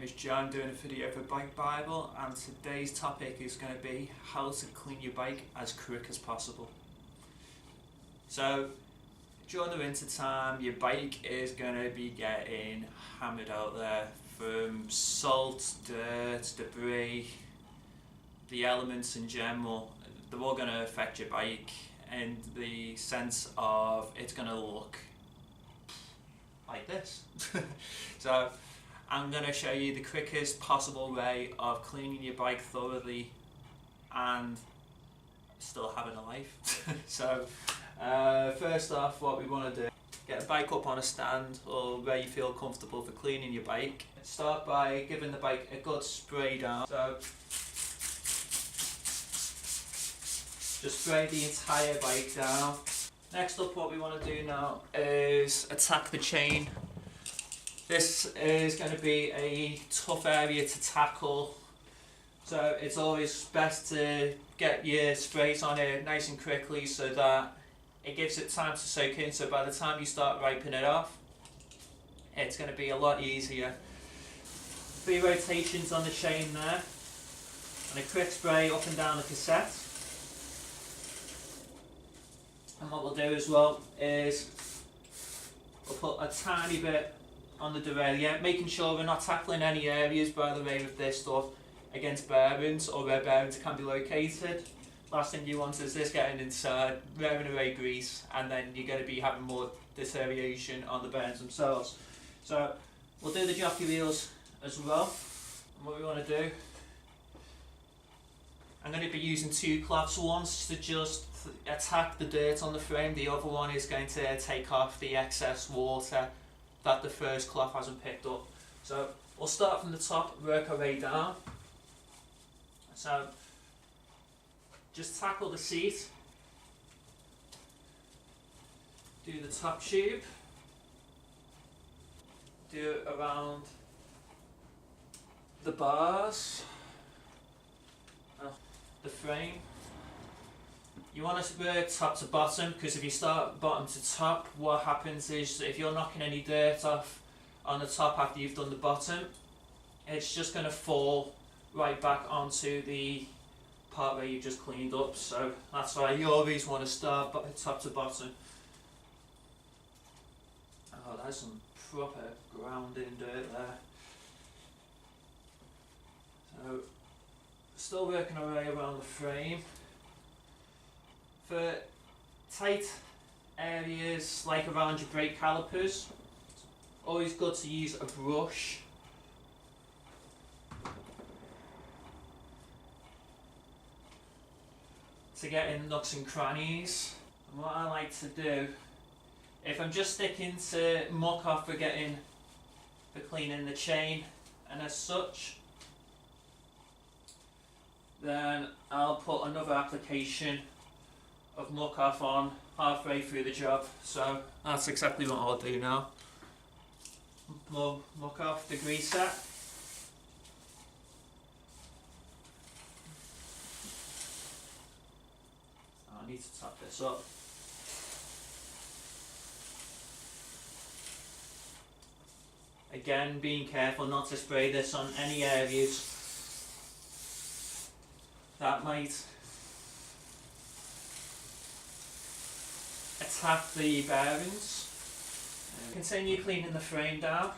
name is John, doing a video for BikeBible, and today's topic is going to be how to clean your bike as quick as possible. So during the winter time, your bike is going to be getting hammered out there from salt, dirt, debris, the elements in general. They're all going to affect your bike in the sense of it's going to look like this. So I'm going to show you the quickest possible way of cleaning your bike thoroughly and still having a life. So first off, what we want to do, get a bike up on a stand or where you feel comfortable for cleaning your bike. Start by giving the bike a good spray down. So just spray the entire bike down. Next up, what we want to do now is attack the chain. This is going to be a tough area to tackle, so it's always best to get your sprays on it nice and quickly so that it gives it time to soak in, so by the time you start wiping it off, it's going to be a lot easier. 3 rotations on the chain there, and a quick spray up and down the cassette. And what we'll do as well is we'll put a tiny bit on the derailleur, making sure we're not tackling any areas, by the way, with this stuff against bearings or where bearings can be located. Last thing you want is this getting inside, wearing away grease, and then you're going to be having more deterioration on the bearings themselves. So we'll do the jockey wheels as well. And what we want to do, I'm going to be using 2 cloths, once to just attack the dirt on the frame, the other one is going to take off the excess water that the first cloth hasn't picked up. So we'll start from the top, work our way down. So just tackle the seat, do the top tube, do it around the bars, the frame. You want to work top to bottom, because if you start bottom to top, what happens is if you're knocking any dirt off on the top after you've done the bottom, it's just going to fall right back onto the part where you just cleaned up. So that's why you always want to start top to bottom. Oh, there's some proper grounding dirt there. So still working our way around the frame. For tight areas like around your brake calipers, always good to use a brush. To get in nooks and crannies. And what I like to do, if I'm just sticking to muck off for cleaning the chain and as such, then I'll put another application of muck off on halfway through the job. So that's exactly what I'll do now. More muck off the greaser. I need to top this up. Again, being careful not to spray this on any areas that might attack the bearings. Continue cleaning the frame down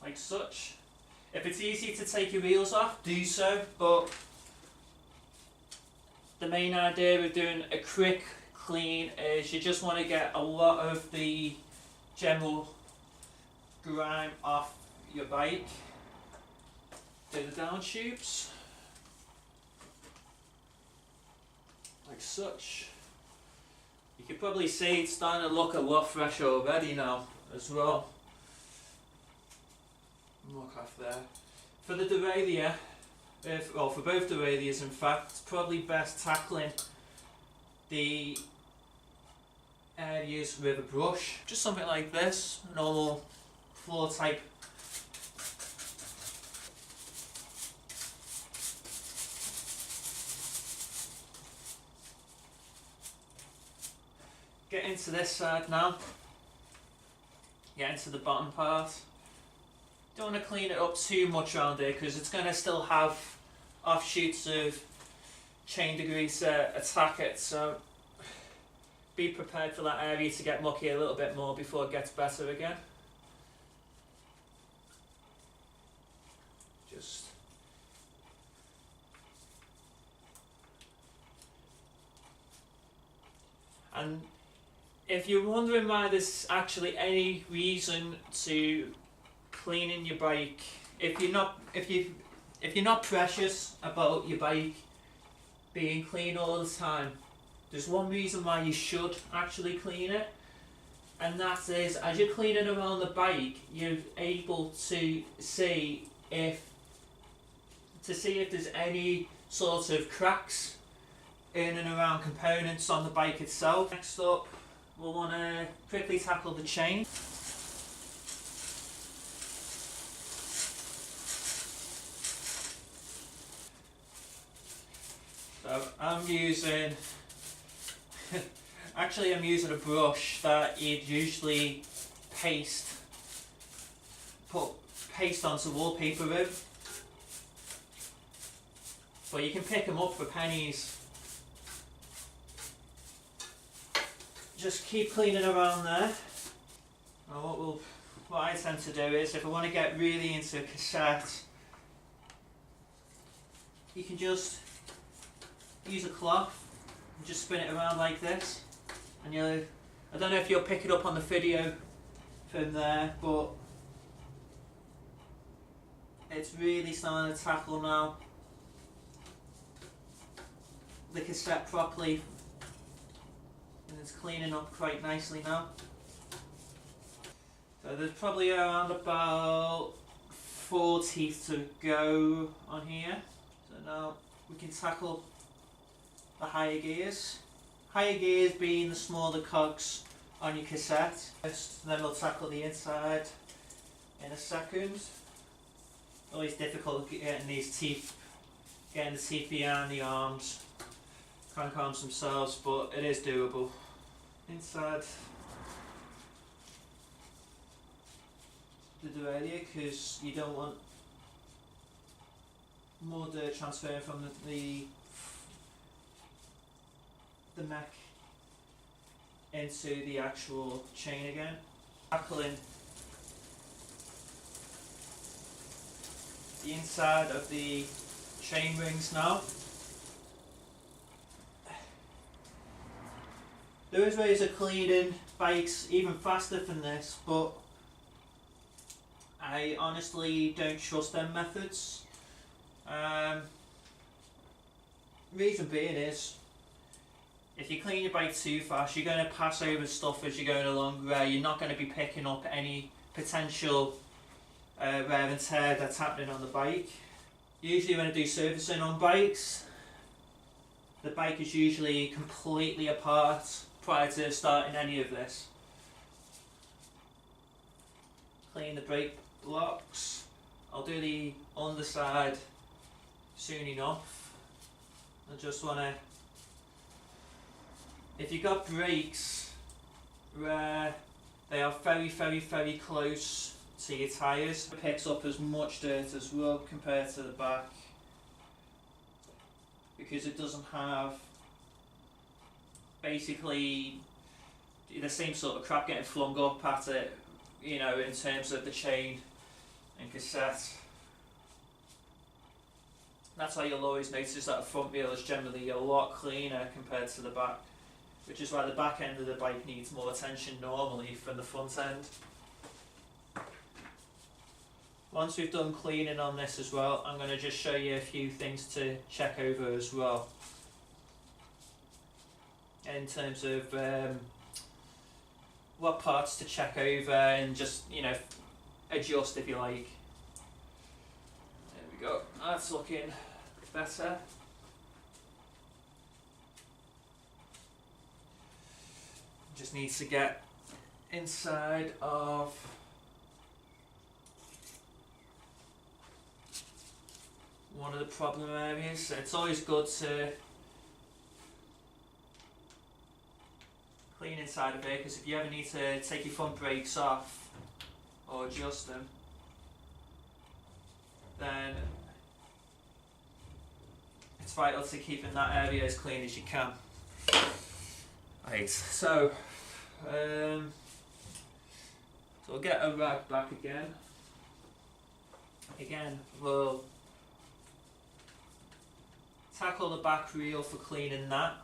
like such. If it's easy to take your wheels off, do so, but the main idea of doing a quick clean is you just want to get a lot of the general grime off your bike. Do the down tubes like such. You can probably see it's starting to look a lot fresher already now as well. Look off there. For the derailleur, well, for both derailleurs in fact, it's probably best tackling the areas with a brush. Just something like this, normal floor type. Get into this side now. Get into the bottom part. don't want to clean it up too much around there because it's going to still have offshoots of chain degrease attack it, so be prepared for that area to get mucky a little bit more before it gets better again. Just and if you're wondering why there's actually any reason to cleaning your bike, if you're not precious about your bike being clean all the time, there's one reason why you should actually clean it, and that is as you're cleaning around the bike, you're able to see if there's any sort of cracks in and around components on the bike itself. Next up, we'll want to quickly tackle the chain. So I'm using I'm using a brush that you'd usually put paste onto wallpaper with, but you can pick them up for pennies. Just keep cleaning around there. And what I tend to do is, if I want to get really into a cassette, you can just use a cloth and just spin it around like this, and I don't know if you'll pick it up on the video from there, but it's really starting to tackle now the cassette properly, and it's cleaning up quite nicely now. So there's probably around about 4 teeth to go on here. So now we can tackle the higher gears. Higher gears being the smaller cogs on your cassette. First, then we'll tackle the inside in a second. Always difficult getting the teeth behind the arms, crank arms themselves, but it is doable. Inside the derailleur, because you don't want more dirt transferring from the mech into the actual chain again. Tackling the inside of the chain rings now. There is ways of cleaning bikes even faster than this, but I honestly don't trust them methods. Reason being is, if you clean your bike too fast, you're going to pass over stuff as you're going along where you're not going to be picking up any potential wear and tear that's happening on the bike. Usually when I do servicing on bikes, the bike is usually completely apart prior to starting any of this. Clean the brake blocks. I'll do the underside soon enough. I just want to, if you've got brakes where they are very, very, very close to your tyres, it picks up as much dirt as well compared to the back, because it doesn't have basically the same sort of crap getting flung up at it, you know, in terms of the chain and cassette. That's why you'll always notice that the front wheel is generally a lot cleaner compared to the back, which is why the back end of the bike needs more attention normally from the front end. Once we've done cleaning on this as well, I'm going to just show you a few things to check over as well, in terms of what parts to check over and just, you know, adjust if you like. There we go, that's looking better. Just needs to get inside of one of the problem areas. It's always good to clean inside of it, because if you ever need to take your front brakes off or adjust them, then it's vital to keeping that area as clean as you can. Right, so we'll get a rag back again. Again, we'll tackle the back reel for cleaning that.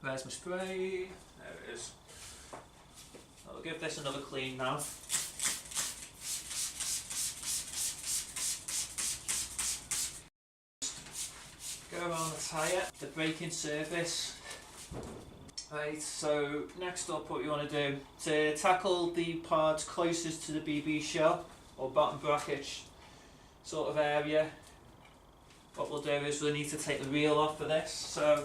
Where's my spray? There it is. I'll give this another clean now. Go around the tyre, the braking surface. Right, so next up what you want to do, to tackle the parts closest to the BB shell or bottom bracket sort of area, what we'll do is we'll need to take the reel off for this. So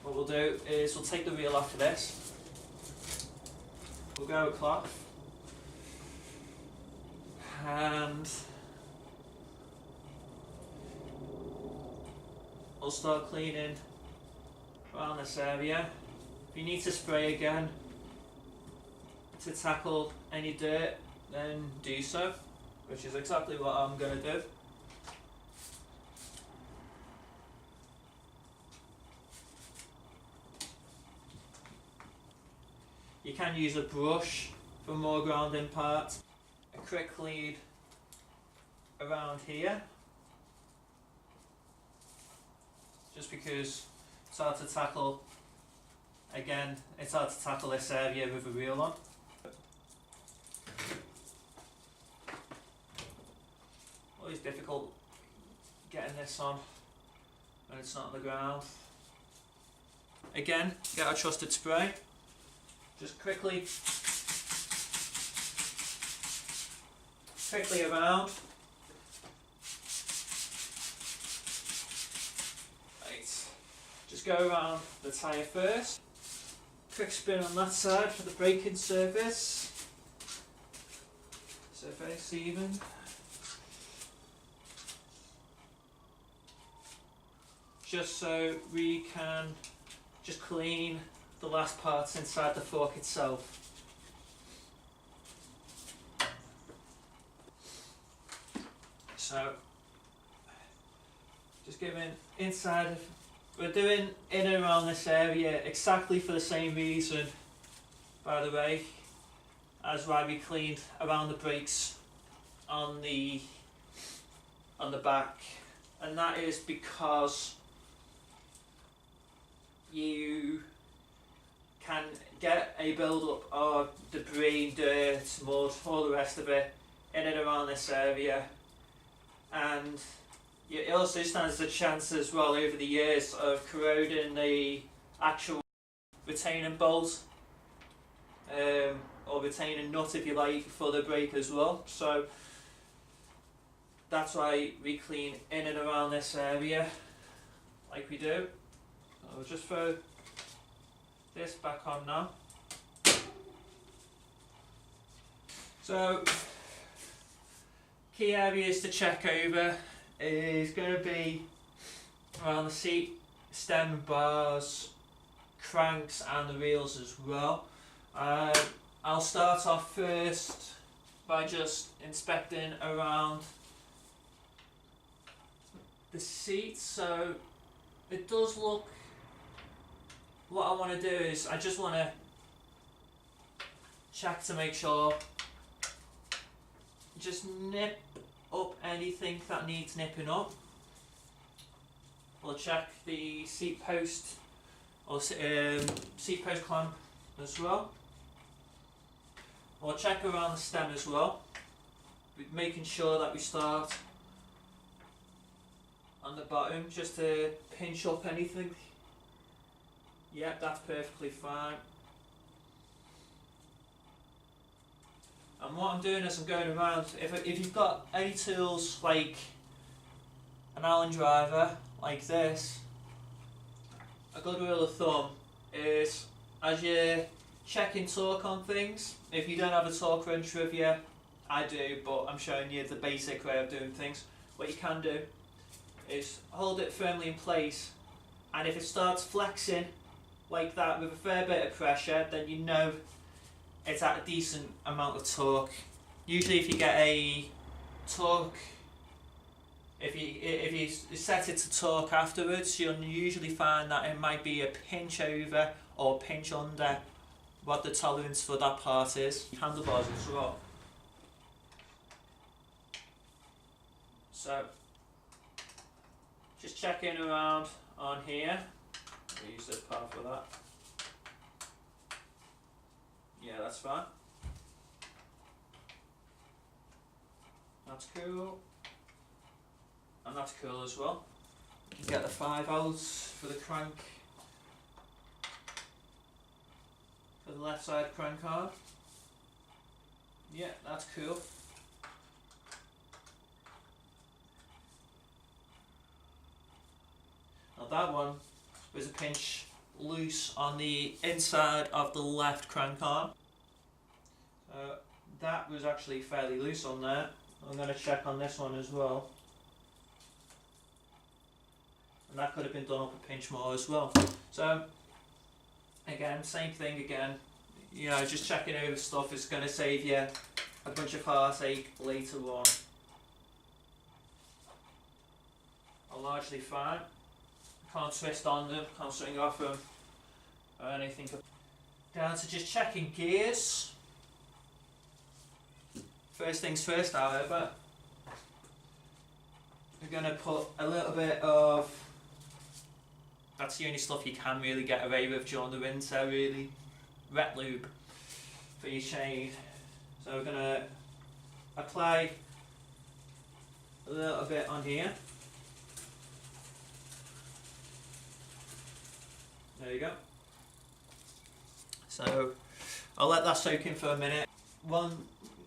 what we'll do is we'll take the reel off for this, we'll go with cloth, and we'll start cleaning around this area. If you need to spray again to tackle any dirt, then do so, which is exactly what I'm going to do. You can use a brush for more grounding parts. A quick clean around here, just because it's hard to tackle, again, it's hard to tackle this area with a reel on. Always difficult getting this on when it's not on the ground. Again, get our trusted spray, just quickly around. Just go around the tyre first. Quick spin on that side for the braking surface. Surface even. Just so we can just clean the last parts inside the fork itself. So just giving inside of, we're doing in and around this area exactly for the same reason, by the way, as why we cleaned around the brakes on the back, and that is because you can get a build-up of debris, dirt, mud, all the rest of it in and around this area, and it also stands a chance as well over the years of corroding the actual retaining bolt, or retaining nut if you like, for the brake as well. So that's why we clean in and around this area like we do. I'll just throw this back on now. So key areas to check over is going to be around the seat, stem bars, cranks and the wheels as well. I'll start off first by just inspecting around the seat. So it does look, what I want to do is I just want to check to make sure, just nip up anything that needs nipping up. We'll check the seat post or seat post clamp as well. We'll check around the stem as well, making sure that we start on the bottom just to pinch up anything. Yep, that's perfectly fine. And what I'm doing is I'm going around, if you've got any tools like an Allen driver like this, a good rule of thumb is as you're checking torque on things, if you don't have a torque wrench with you, I do, but I'm showing you the basic way of doing things. What you can do is hold it firmly in place, and if it starts flexing like that with a fair bit of pressure, then you know it's at a decent amount of torque. Usually if you get a torque, if you set it to torque afterwards, you'll usually find that it might be a pinch over or a pinch under what the tolerance for that part is. Handlebars as well. So just checking around on here. I'll use this part for that. Yeah, that's fine. That's cool. And that's cool as well. You can get the 5 outs for the crank, for the left side crank arm. Yeah, that's cool. Now that one was a pinch loose on the inside of the left crank arm. That was actually fairly loose on there. I'm going to check on this one as well. And that could have been done up a pinch more as well. So again, same thing again. You know, just checking over stuff is going to save you a bunch of heartache later on. Are largely fine. Can't twist on them, can't swing off them or anything. Down to just checking gears. First things first, however, we're going to put a little bit of, that's the only stuff you can really get away with during the winter really, wet lube for your chain. So we're going to apply a little bit on here. There you go. So I'll let that soak in for a minute. One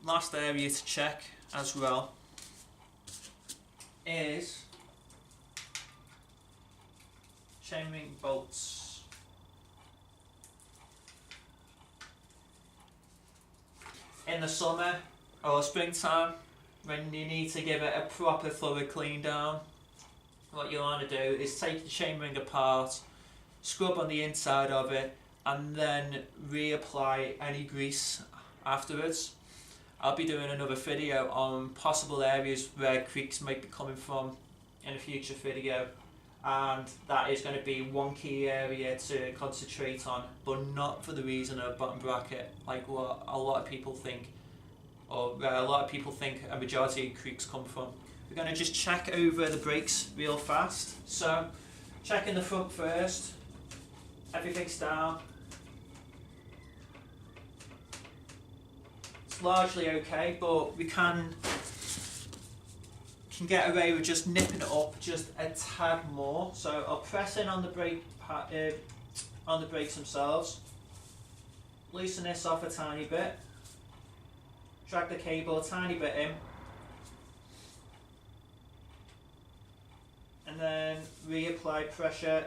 last area to check as well is chainring bolts. In the summer or springtime, when you need to give it a proper thorough clean down, what you want to do is take the chainring apart, scrub on the inside of it, and then reapply any grease afterwards. I'll be doing another video on possible areas where creaks might be coming from in a future video, and that is going to be one key area to concentrate on, but not for the reason of bottom bracket like what a lot of people think, or where a lot of people think a majority of creaks come from. We're going to just check over the brakes real fast. So checking the front first, everything's down. Largely okay, but we can get away with just nipping it up just a tad more. So I'll press in on the brakes themselves, loosen this off a tiny bit, drag the cable a tiny bit in, and then reapply pressure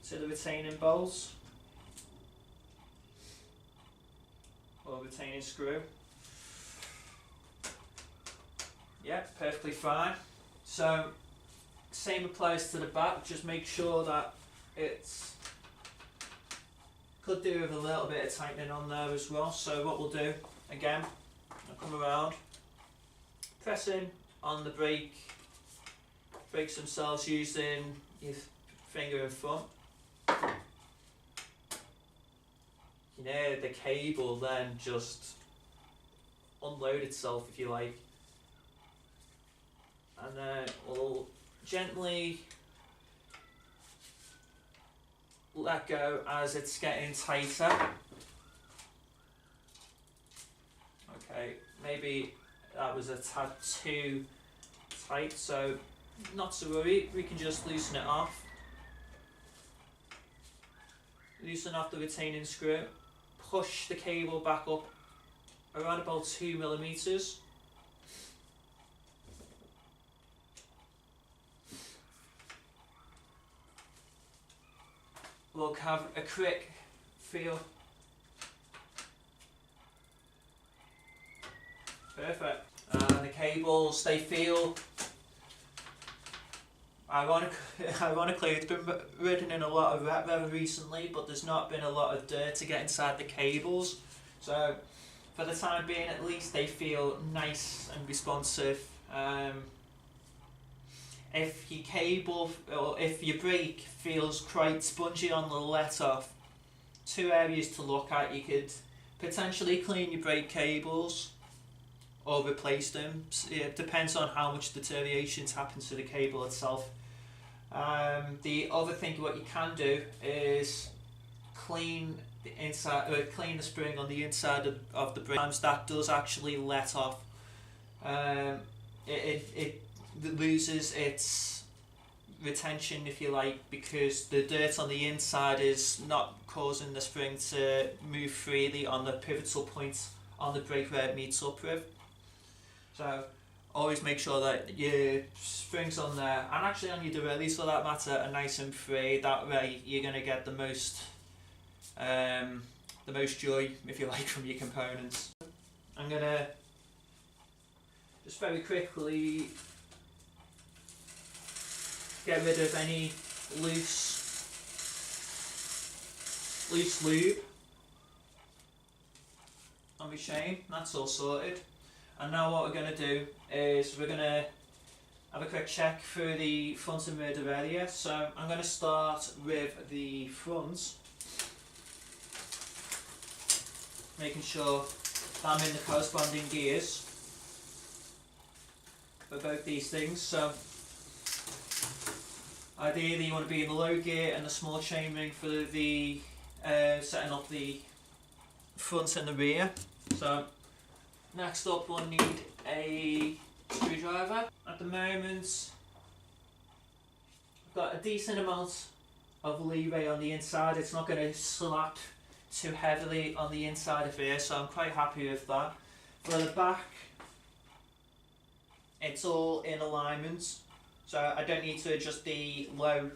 to the retaining bolts or retaining screw. Yeah, perfectly fine. So same applies to the back, just make sure that it's, could do with a little bit of tightening on there as well. So what we'll do, again, I'll come around, press in on the brakes themselves using your finger in front. You know, the cable then just unload itself, if you like. And then we'll gently let go as it's getting tighter. Okay, maybe that was a tad too tight, so not to worry, we can just loosen it off. Loosen off the retaining screw, push the cable back up around about 2 millimeters. We'll have a quick feel. Perfect. And the cables, they feel, ironically it's been ridden in a lot of wet weather recently, but there's not been a lot of dirt to get inside the cables. So for the time being at least, they feel nice and responsive. If your cable or if your brake feels quite spongy on the let off, two areas to look at. You could potentially clean your brake cables or replace them. It depends on how much deterioration's happened to the cable itself. The other thing what you can do is clean the inside, clean the spring on the inside of the brake. Sometimes that does actually let off. It loses its retention, if you like, because the dirt on the inside is not causing the spring to move freely on the pivotal point on the brake where it meets up with. So always make sure that your springs on there, and actually on your derailleurs for that matter, are nice and free. That way you're going to get the most joy, if you like, from your components. I'm going to just very quickly get rid of any loose lube on my chain. That's all sorted. And now what we're going to do is we're going to have a quick check through the front and rear derailleur. So I'm going to start with the front, making sure that I'm in the corresponding gears for both these things. So ideally you want to be in the low gear and the small chainring for the setting up the front and the rear. So next up we'll need a screwdriver. At the moment I've got a decent amount of leeway on the inside. It's not going to slap too heavily on the inside of here, so I'm quite happy with that. For the back, it's all in alignment, so I don't need to adjust the low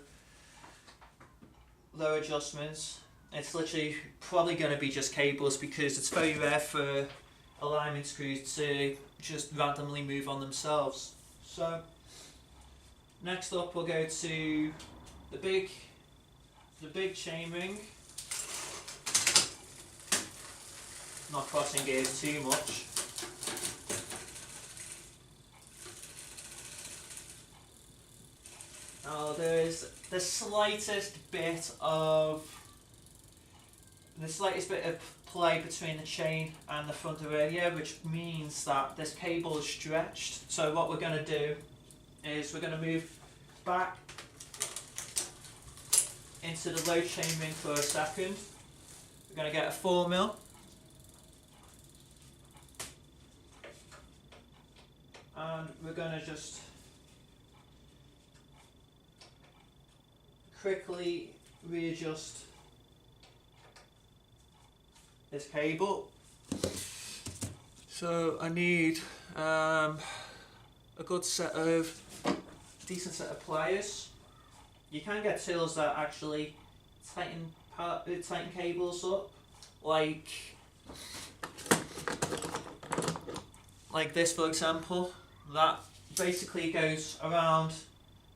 adjustments. It's literally probably going to be just cables, because it's very rare for alignment screws to just randomly move on themselves. So next up we'll go to the big chainring. Not crossing gears too much. Now there's the slightest bit of play between the chain and the front derailleur, which means that this cable is stretched. So what we're going to do is we're going to move back into the low chainring for a second. We're going to get a 4mm. And we're going to just quickly readjust this cable. So I need a decent set of pliers. You can get tools that actually tighten cables up, like this for example. That basically goes around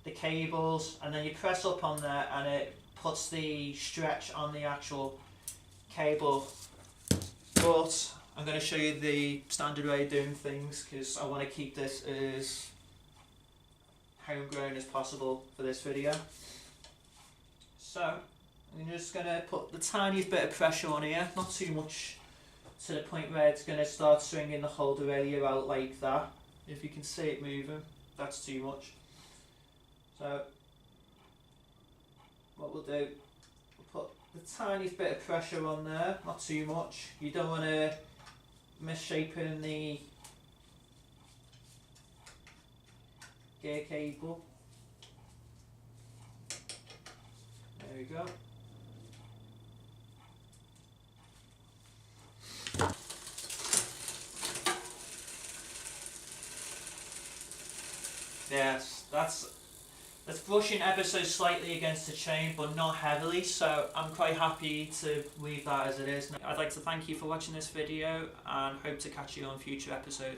the cables, and then you press up on there and it puts the stretch on the actual cable. But I'm going to show you the standard way of doing things, because I want to keep this as homegrown as possible for this video. So I'm just going to put the tiniest bit of pressure on here, not too much to the point where it's going to start swinging the whole derailleur out like that. If you can see it moving, that's too much. So what we'll do, we'll put the tiniest bit of pressure on there, not too much. You don't want to misshapen the gear cable. There we go. Yes, that's brushing ever so slightly against the chain, but not heavily, so I'm quite happy to leave that as it is. I'd like to thank you for watching this video and hope to catch you on future episodes.